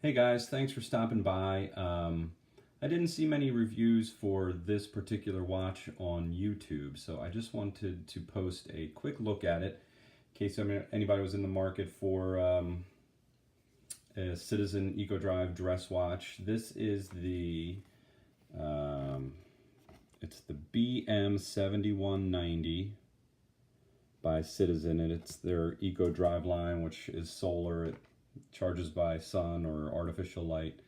Hey guys, thanks for stopping by. I didn't see many reviews for this particular watch on YouTube, so I just wanted to post a quick look at it in case anybody was in the market for a Citizen Eco Drive dress watch. This is it's the BM7190 by Citizen, and it's their Eco Drive line, which is solar. It charges by sun or artificial light.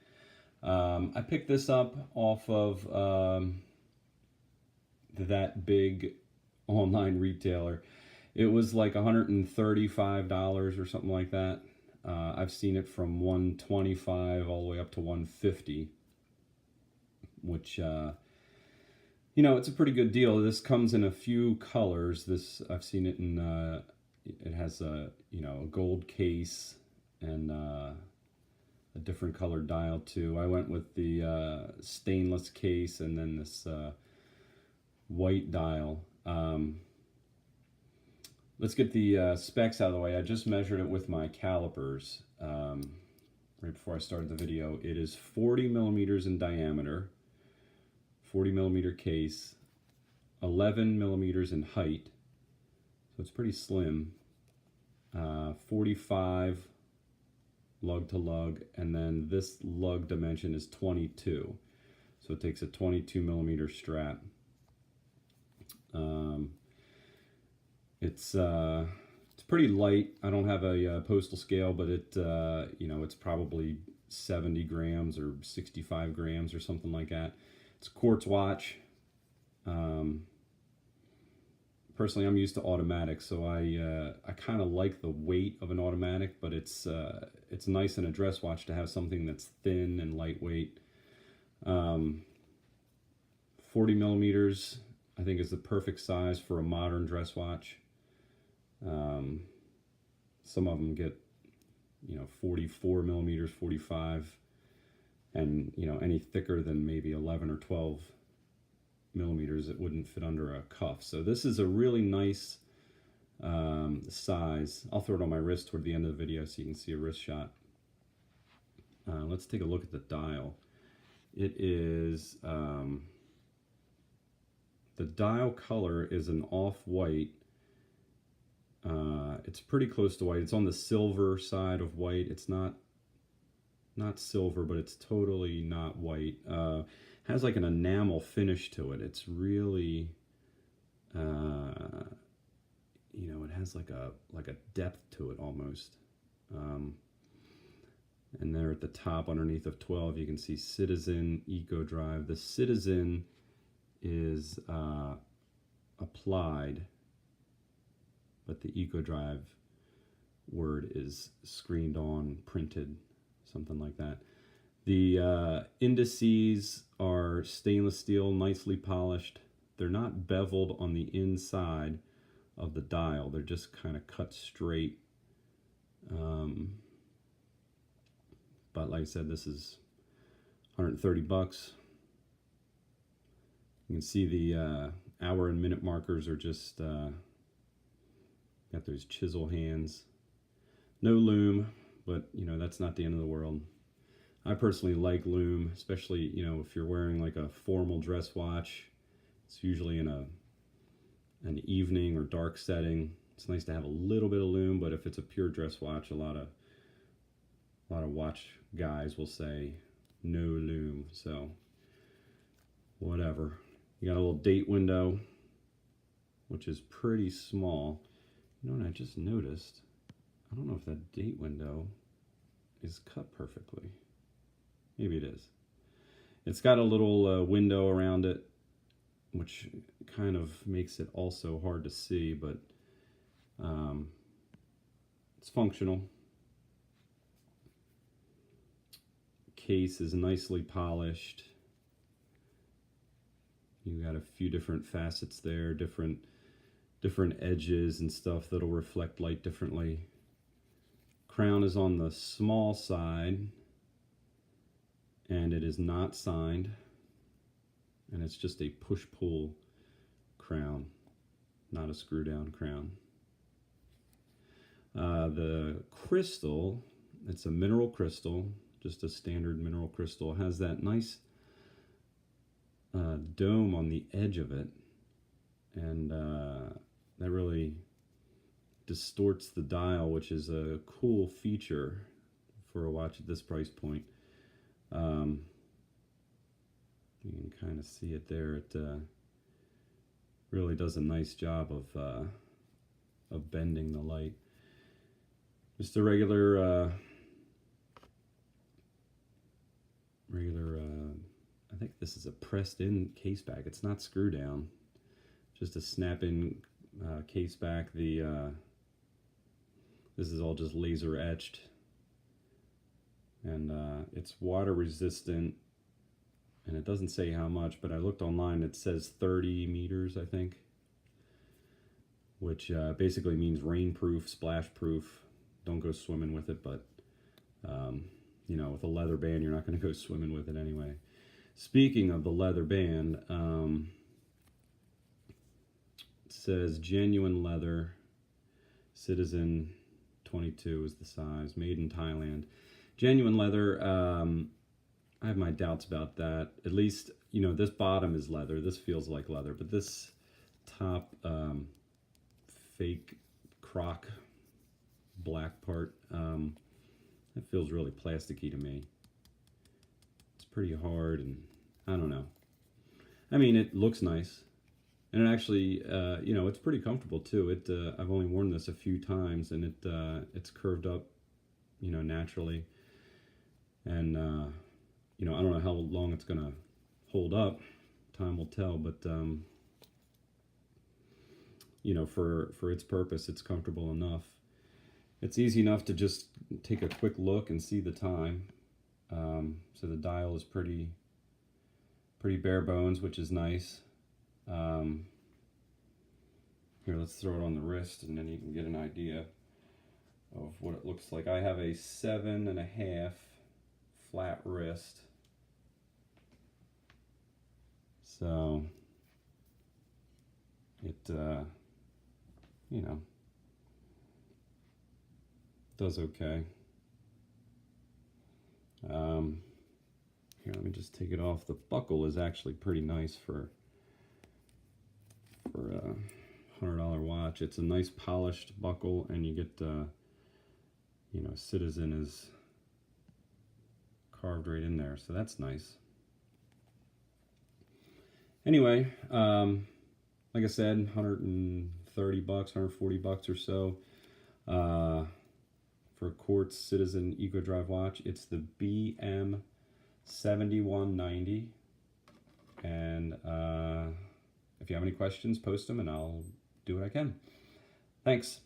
I picked this up off of that big online retailer. It was like $135 or something like that. I've seen it from $125 all the way up to $150, which you know, it's a pretty good deal. This comes in a few colors. I've seen it in it has a a gold case and a different colored dial too. I went with the stainless case and then this white dial. Let's get the specs out of the way. I just measured it with my calipers right before I started the video. It is 40 millimeters in diameter, 40 millimeter case, 11 millimeters in height, so it's pretty slim, 45 lug to lug, and then this lug dimension is 22, so it takes a 22 millimeter strap. It's pretty light. I don't have a postal scale, but it it's probably 70 grams or 65 grams or something like that. It's a quartz watch. Personally, I'm used to automatic, so I kind of like the weight of an automatic, but it's nice in a dress watch to have something that's thin and lightweight. 40 millimeters, I think, is the perfect size for a modern dress watch. Some of them get 44 millimeters, 45, and any thicker than maybe 11 or 12 millimeters, it wouldn't fit under a cuff. So this is a really nice size. I'll throw it on my wrist toward the end of the video so you can see a wrist shot. Let's take a look at the dial. It is the dial color is an off-white. It's pretty close to white. It's on the silver side of white. It's not silver, but it's totally not white. Has like an enamel finish to it. It's really, it has like a depth to it almost. And there at the top, underneath of 12, you can see Citizen Eco Drive. The Citizen is applied, but the Eco Drive word is screened on, printed, something like that. The indices are stainless steel, nicely polished. They're not beveled on the inside of the dial. They're just kind of cut straight. But like I said, this is 130 bucks. You can see the hour and minute markers are just got those chisel hands. No loom, but that's not the end of the world. I personally like loom, especially if you're wearing like a formal dress watch. It's usually in an evening or dark setting. It's nice to have a little bit of loom, but if it's a pure dress watch, a lot of watch guys will say no loom. So whatever. You got a little date window, which is pretty small. You know what I just noticed? I don't know if that date window is cut perfectly. Maybe it is. It's got a little window around it, which kind of makes it also hard to see, but it's functional. Case is nicely polished. You got a few different facets there, different edges and stuff that'll reflect light differently. Crown is on the small side, and it is not signed, and it's just a push-pull crown, not a screw-down crown. The crystal, it's a mineral crystal, just a standard mineral crystal. It has that nice dome on the edge of it, and that really distorts the dial, which is a cool feature for a watch at this price point. You can kind of see it there. It really does a nice job of bending the light. Just a regular I think this is a pressed in case back. It's not screw down, just a snap in case back. The this is all just laser etched, and it's water resistant, and it doesn't say how much, but I looked online, it says 30 meters, I think, which basically means rainproof, splash proof. Don't go swimming with it, but you know, with a leather band, you're not going to go swimming with it anyway. Speaking of the leather band, it says genuine leather, Citizen 22 is the size, made in Thailand. Genuine leather, I have my doubts about that. At least, you know, this bottom is leather. This feels like leather, but this top fake croc black part, it feels really plasticky to me. It's pretty hard, and I don't know. I mean, it looks nice, and it actually, you know, it's pretty comfortable too. I've only worn this a few times, and it's curved up, you know, naturally. And you know, I don't know how long it's gonna hold up. Time will tell, but you know, for its purpose, it's comfortable enough. It's easy enough to just take a quick look and see the time. So the dial is pretty bare bones, which is nice. Here, let's throw it on the wrist, and then you can get an idea of what it looks like. I have a 7.5 flat wrist. So it, you know, does okay. Here, let me just take it off. The buckle is actually pretty nice for a $100 watch. It's a nice polished buckle, and you get, you know, Citizen is carved right in there, so that's nice. Anyway, like I said, 130 bucks, 140 bucks or so. For a quartz Citizen Eco Drive watch. It's the BM7190. And if you have any questions, post them and I'll do what I can. Thanks.